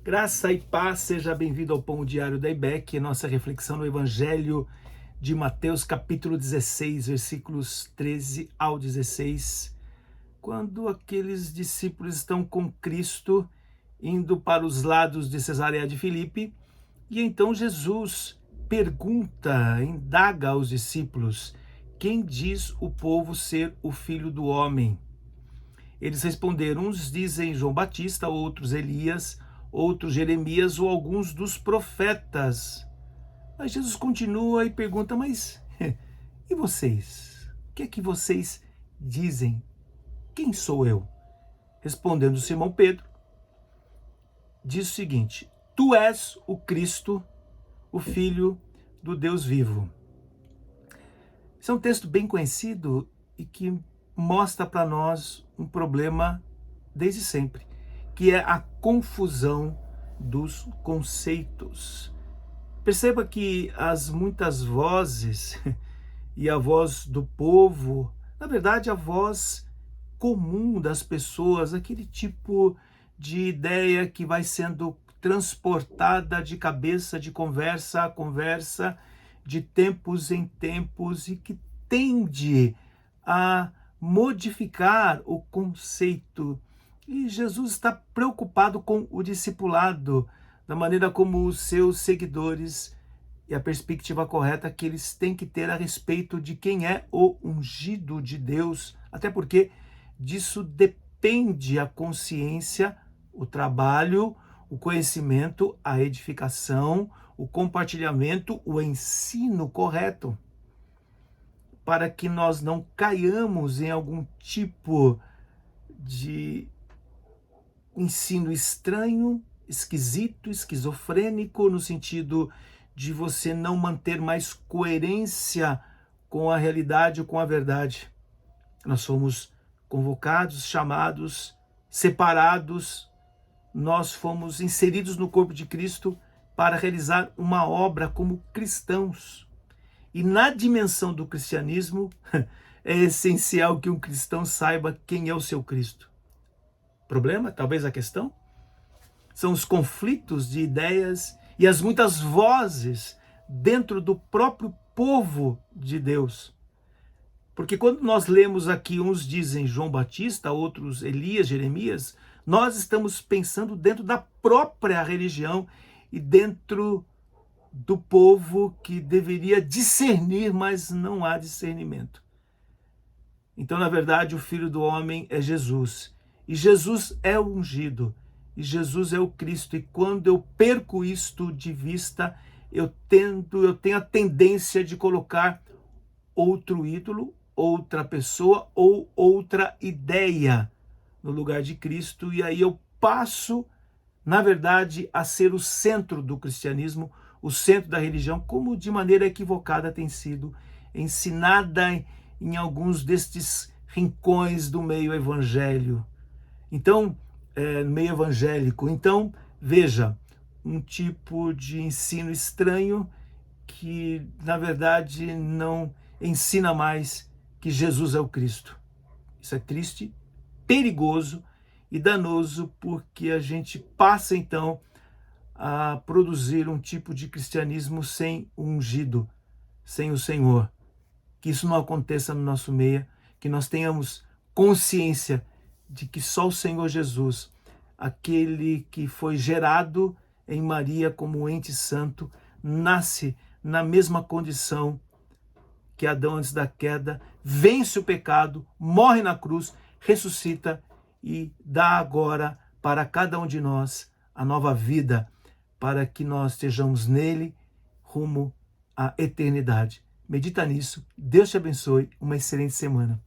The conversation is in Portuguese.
Graça e paz, seja bem-vindo ao Pão Diário da IBEC, nossa reflexão no Evangelho de Mateus, capítulo 16, versículos 13 ao 16, quando aqueles discípulos estão com Cristo indo para os lados de Cesareia de Filipe, e então Jesus pergunta, indaga aos discípulos: quem diz o povo ser o Filho do Homem? Eles responderam: uns dizem João Batista, outros Elias, outros Jeremias ou alguns dos profetas. Mas Jesus continua e pergunta: mas e vocês? O que é que vocês dizem? Quem sou eu? Respondendo Simão Pedro, diz o seguinte: tu és o Cristo, o Filho do Deus vivo. Esse é um texto bem conhecido e que mostra para nós um problema desde sempre, que é a confusão dos conceitos. Perceba que as muitas vozes e a voz do povo, na verdade a voz comum das pessoas, aquele tipo de ideia que vai sendo transportada de cabeça, de conversa a conversa, de tempos em tempos, e que tende a modificar o conceito. E Jesus está preocupado com o discipulado, da maneira como os seus seguidores e a perspectiva correta que eles têm que ter a respeito de quem é o ungido de Deus, até porque disso depende a consciência, o trabalho, o conhecimento, a edificação, o compartilhamento, o ensino correto, para que nós não caiamos em algum tipo de ensino estranho, esquisito, esquizofrênico, no sentido de você não manter mais coerência com a realidade ou com a verdade. Nós somos convocados, chamados, separados, nós fomos inseridos no corpo de Cristo para realizar uma obra como cristãos. E na dimensão do cristianismo, é essencial que um cristão saiba quem é o seu Cristo. Problema, talvez a questão, são os conflitos de ideias e as muitas vozes dentro do próprio povo de Deus. Porque quando nós lemos aqui, uns dizem João Batista, outros Elias, Jeremias, nós estamos pensando dentro da própria religião e dentro do povo que deveria discernir, mas não há discernimento. Então, na verdade, o Filho do Homem é Jesus. E Jesus é o ungido. E Jesus é o Cristo. E quando eu perco isto de vista, eu tenho a tendência de colocar outro ídolo, outra pessoa ou outra ideia no lugar de Cristo. E aí eu passo, na verdade, a ser o centro do cristianismo, o centro da religião, como de maneira equivocada tem sido ensinada em alguns destes rincões do meio evangélico. Então, meio evangélico. Então, veja, um tipo de ensino estranho que, na verdade, não ensina mais que Jesus é o Cristo. Isso é triste, perigoso e danoso, porque a gente passa, então, a produzir um tipo de cristianismo sem o ungido, sem o Senhor. Que isso não aconteça no nosso meio, que nós tenhamos consciência de que só o Senhor Jesus, aquele que foi gerado em Maria como ente santo, nasce na mesma condição que Adão antes da queda, vence o pecado, morre na cruz, ressuscita e dá agora para cada um de nós a nova vida, para que nós estejamos nele rumo à eternidade. Medita nisso, Deus te abençoe, uma excelente semana.